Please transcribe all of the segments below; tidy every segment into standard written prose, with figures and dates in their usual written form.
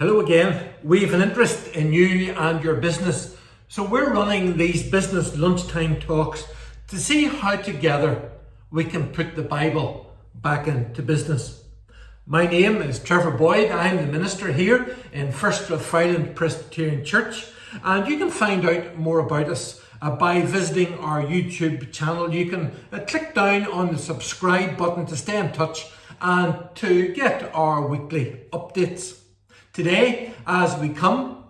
Hello again. We have an interest in you and your business. So we're running these business lunchtime talks to see how together we can put the Bible back into business. My name is Trevor Boyd. I'm the minister here in First Rathfriland Presbyterian Church. And you can find out more about us by visiting our YouTube channel. You can click down on the subscribe button to stay in touch and to get our weekly updates. Today, as we come,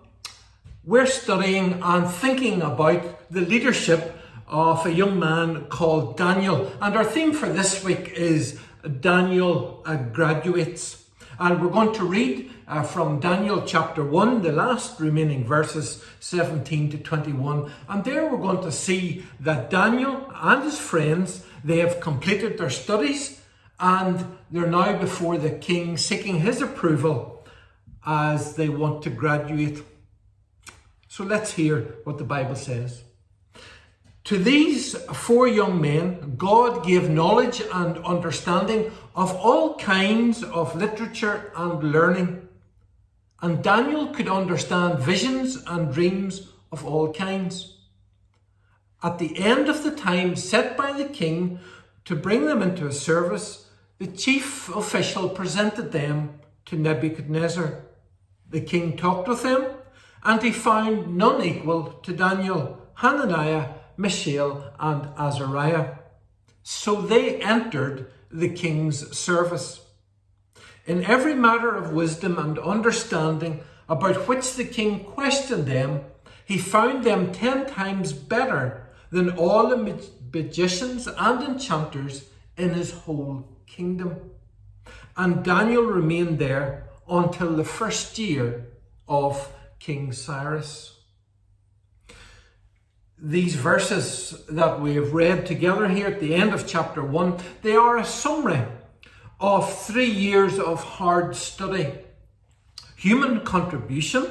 we're studying and thinking about the leadership of a young man called Daniel. And our theme for this week is Daniel Graduates. And we're going to read from Daniel chapter 1, the last remaining verses 17 to 21. And there we're going to see that Daniel and his friends, they have completed their studies and they're now before the king seeking his approval as they want to graduate. So let's hear what the Bible says. To these 4 young men, God gave knowledge and understanding of all kinds of literature and learning. And Daniel could understand visions and dreams of all kinds. At the end of the time set by the king to bring them into his service, the chief official presented them to Nebuchadnezzar. The king talked with them, and he found none equal to Daniel, Hananiah, Mishael, and Azariah. So they entered the king's service. In every matter of wisdom and understanding about which the king questioned them, he found them 10 times better than all the magicians and enchanters in his whole kingdom. And Daniel remained there until the first year of King Cyrus. These verses that we have read together here at the end of chapter 1, they are a summary of 3 years of hard study, human contribution,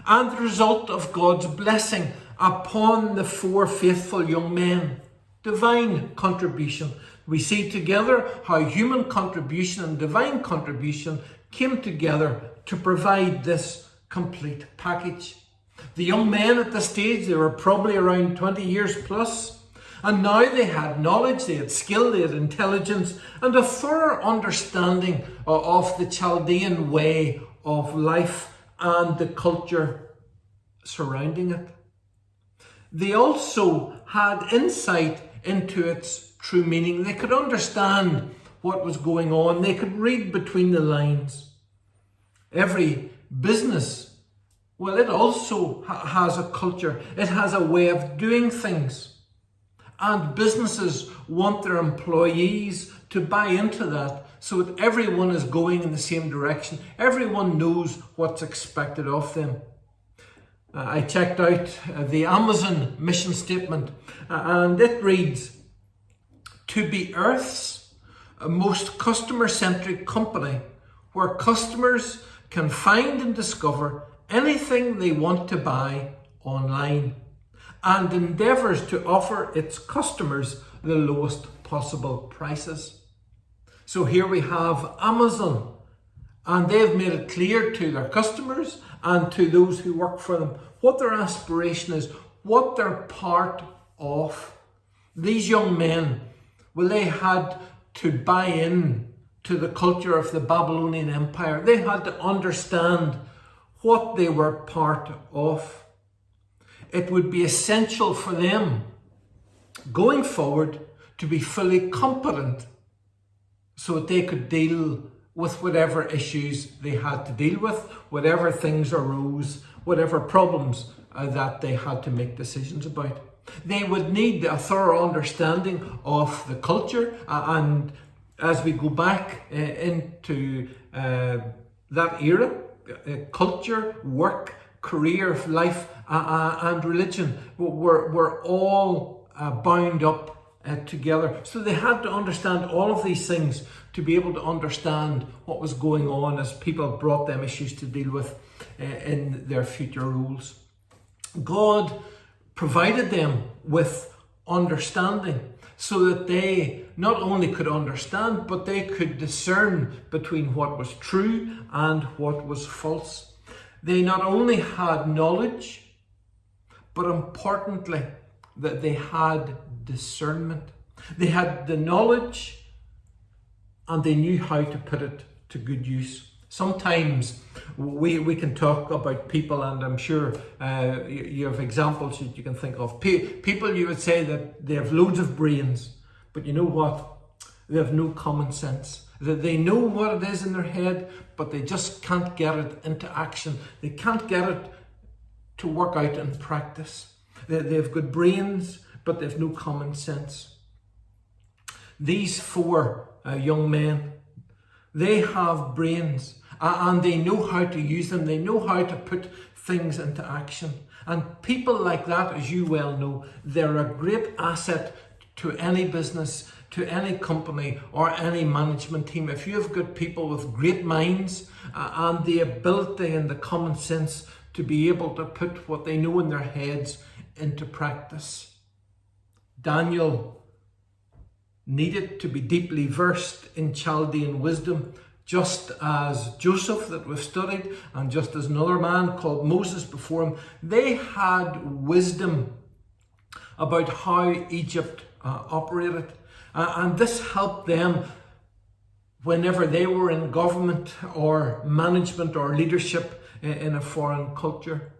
and the result of God's blessing upon the 4 faithful young men. Divine contribution. We see together how human contribution and divine contribution came together to provide this complete package. The young men at this stage, they were probably around 20 years plus, and now they had knowledge, they had skill, they had intelligence, and a thorough understanding of the Chaldean way of life and the culture surrounding it. They also had insight into its true meaning. They could understand what was going on. They could read between the lines. Every business, well, it also has a culture. It has a way of doing things. And businesses want their employees to buy into that so that everyone is going in the same direction. Everyone knows what's expected of them. I checked out the Amazon mission statement and it reads, to be Earth's most customer-centric company where customers can find and discover anything they want to buy online and endeavours to offer its customers the lowest possible prices. So here we have Amazon, and they've made it clear to their customers and to those who work for them what their aspiration is, what they're part of. These young men, well, they had to buy in to the culture of the Babylonian Empire. They had to understand what they were part of. It would be essential for them going forward to be fully competent so that they could deal with whatever issues they had to deal with, whatever things arose, whatever problems that they had to make decisions about. They would need a thorough understanding of the culture, and as we go back into that era, culture, work, career, life, and religion were all bound up together. So they had to understand all of these things to be able to understand what was going on as people brought them issues to deal with in their future roles. God provided them with understanding so that they not only could understand, but they could discern between what was true and what was false. They not only had knowledge, but importantly, that they had discernment. They had the knowledge and they knew how to put it to good use. Sometimes we can talk about people, and I'm sure you have examples that you can think of. People, you would say that they have loads of brains, but you know what? They have no common sense. That they know what it is in their head, but they just can't get it into action. They can't get it to work out in practice. They have good brains, but they have no common sense. These four young men, they have brains and they know how to use them. They know how to put things into action. And people like that, as you well know, they're a great asset to any business, to any company or any management team. If you have got people with great minds and the ability and the common sense to be able to put what they know in their heads into practice. Daniel needed to be deeply versed in Chaldean wisdom, just as Joseph that we've studied, and just as another man called Moses before him. They had wisdom about how Egypt operated, and this helped them whenever they were in government or management or leadership in a foreign culture.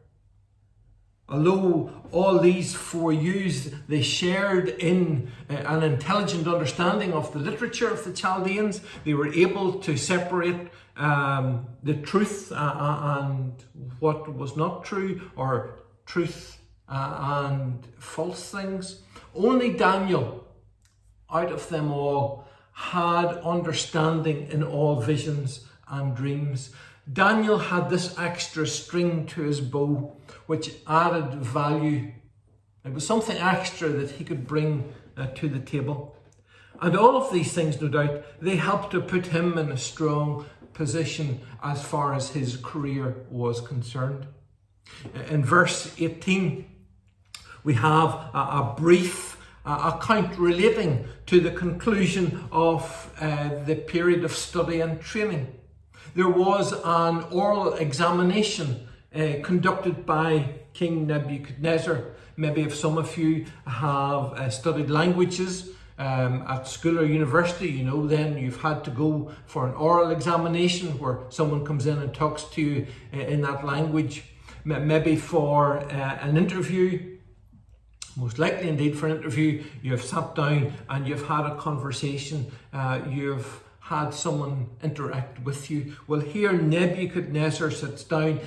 Although all these four youths, they shared in an intelligent understanding of the literature of the Chaldeans, they were able to separate the truth and what was not true, or truth and false things. Only Daniel, out of them all, had understanding in all visions and dreams. Daniel had this extra string to his bow, which added value. It was something extra that he could bring to the table. And all of these things, no doubt, they helped to put him in a strong position as far as his career was concerned. In verse 18, we have a brief account relating to the conclusion of the period of study and training. There was an oral examination conducted by King Nebuchadnezzar. Maybe if some of you have studied languages at school or university, you know then you've had to go for an oral examination where someone comes in and talks to you in that language. Maybe for an interview, most likely indeed for an interview, you've sat down and you've had a conversation, you've had someone interact with you. Well, here Nebuchadnezzar sits down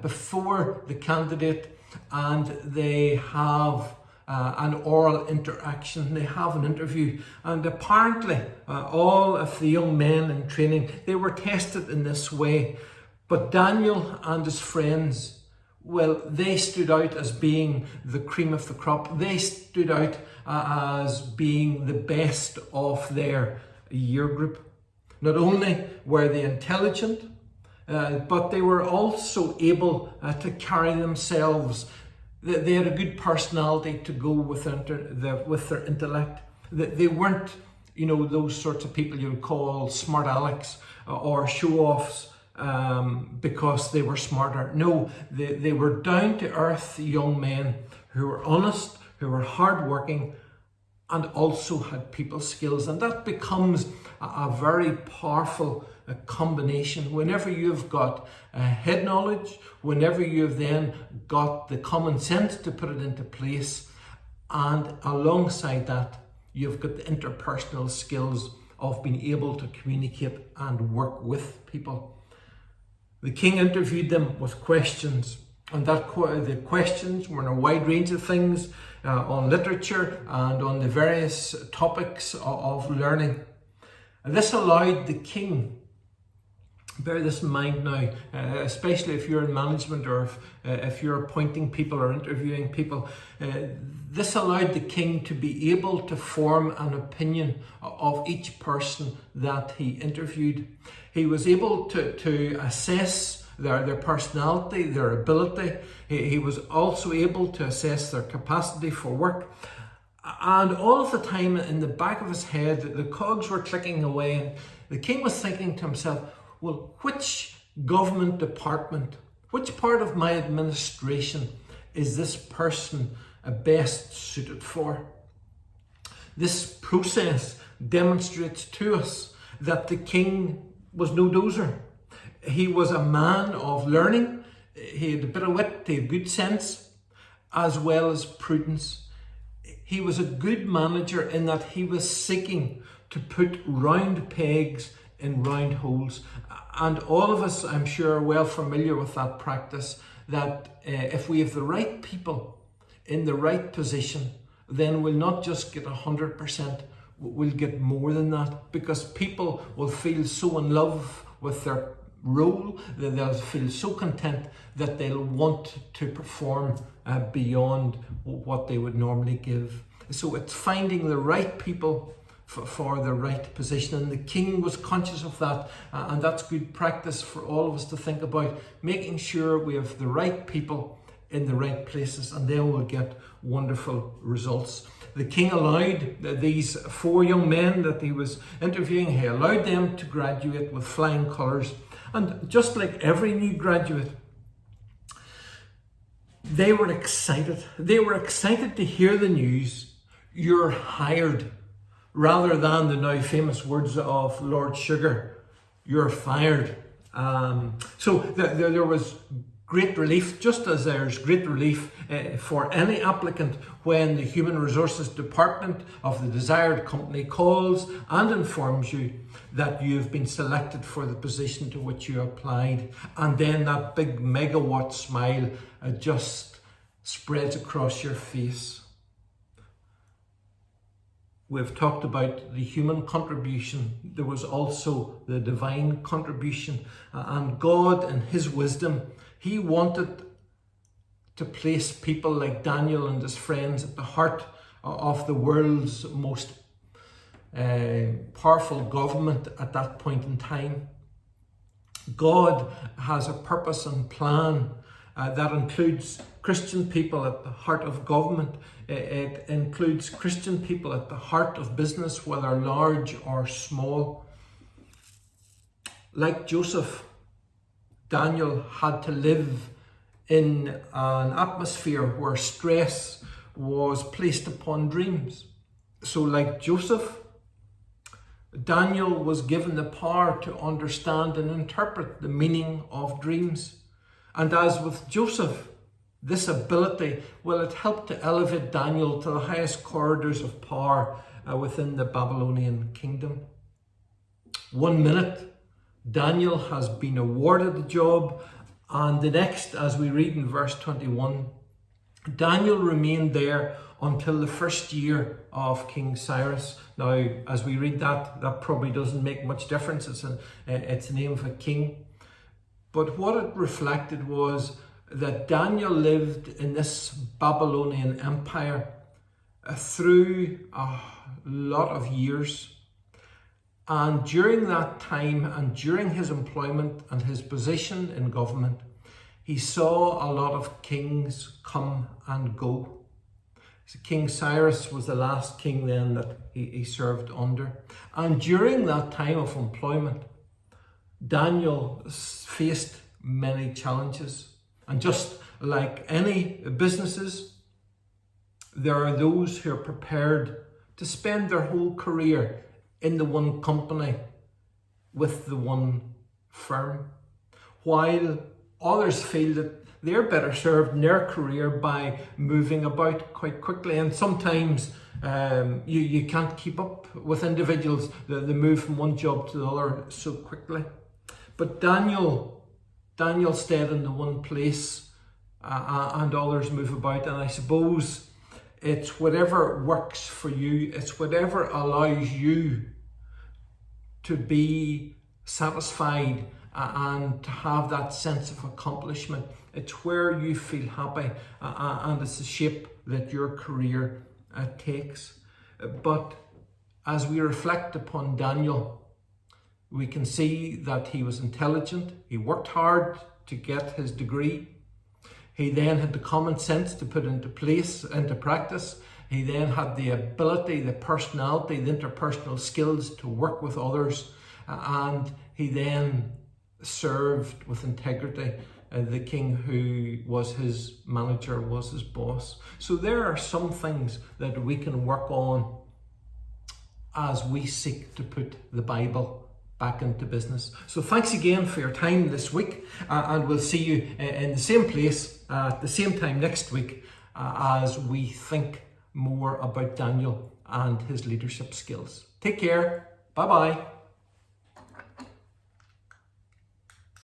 before the candidate and they have an oral interaction, they have an interview, and apparently all of the young men in training, they were tested in this way. But Daniel and his friends, well, they stood out as being the cream of the crop. They stood out as being the best of their year group. Not only were they intelligent, but they were also able to carry themselves. They had a good personality to go with their intellect. They weren't, those sorts of people you would call smart alecks or show-offs because they were smarter. No, they were down-to-earth young men who were honest, who were hardworking, and also had people skills. And that becomes a very powerful combination. Whenever you've got head knowledge, whenever you've then got the common sense to put it into place, and alongside that, you've got the interpersonal skills of being able to communicate and work with people. The king interviewed them with questions, and the questions were in a wide range of things on literature and on the various topics of learning. And this allowed the king, bear this in mind now, especially if you're in management or if you're appointing people or interviewing people, this allowed the king to be able to form an opinion of each person that he interviewed. He was able to assess their personality, their ability. He was also able to assess their capacity for work. And all of the time in the back of his head, the cogs were clicking away, and the king was thinking to himself, well, which government department Which part of my administration is this person best suited for? This process demonstrates to us that the king was no dozer. He was a man of learning. He had a bit of wit, he had good sense, as well as prudence. He was a good manager in that he was seeking to put round pegs in round holes. And all of us, I'm sure, are well familiar with that practice, that if we have the right people in the right position, then we'll not just get 100%, we'll get more than that, because people will feel so in love with their role that they'll feel so content that they'll want to perform beyond what they would normally give. So it's finding the right people for the right position, and the king was conscious of that, and that's good practice for all of us to think about, making sure we have the right people in the right places, and then we'll get wonderful results. The king allowed these 4 young men that he was interviewing, he allowed them to graduate with flying colours. And just like every new graduate, they were excited. They were excited to hear the news, you're hired, rather than the now famous words of Lord Sugar, you're fired. So there was great relief, just as there's great relief for any applicant when the Human Resources Department of the desired company calls and informs you that you've been selected for the position to which you applied. And then that big megawatt smile just spreads across your face. We've talked about the human contribution. There was also the divine contribution. And God, in his wisdom, he wanted to place people like Daniel and his friends at the heart of the world's most powerful government at that point in time. God has a purpose and plan that includes Christian people at the heart of government. It includes Christian people at the heart of business, whether large or small. Like Joseph, Daniel had to live in an atmosphere where stress was placed upon dreams. So like Joseph, Daniel was given the power to understand and interpret the meaning of dreams. And as with Joseph, this ability, well, it helped to elevate Daniel to the highest corridors of power within the Babylonian kingdom. 1 minute, Daniel has been awarded the job, and the next, as we read in verse 21, Daniel remained there until the first year of King Cyrus. Now, as we read that probably doesn't make much difference. It's the name of a king. But what it reflected was that Daniel lived in this Babylonian empire through a lot of years. And during that time, and during his employment and his position in government, he saw a lot of kings come and go. So King Cyrus was the last king then that he served under. And during that time of employment, Daniel faced many challenges. And just like any businesses, there are those who are prepared to spend their whole career in the one company with the one firm, while others feel that they're better served in their career by moving about quite quickly. And sometimes you can't keep up with individuals that they move from one job to the other so quickly. But Daniel stayed in the one place, and others move about. And I suppose it's whatever works for you. It's whatever allows you to be satisfied and to have that sense of accomplishment. It's where you feel happy, and it's the shape that your career takes. But as we reflect upon Daniel, we can see that he was intelligent. He worked hard to get his degree. He then had the common sense to put into practice. He then had the ability, the personality, the interpersonal skills to work with others. And he then served with integrity the king who was his manager, was his boss. So there are some things that we can work on as we seek to put the Bible back into business. So thanks again for your time this week, and we'll see you in the same place at the same time next week as we think more about Daniel and his leadership skills. Take care. Bye-bye.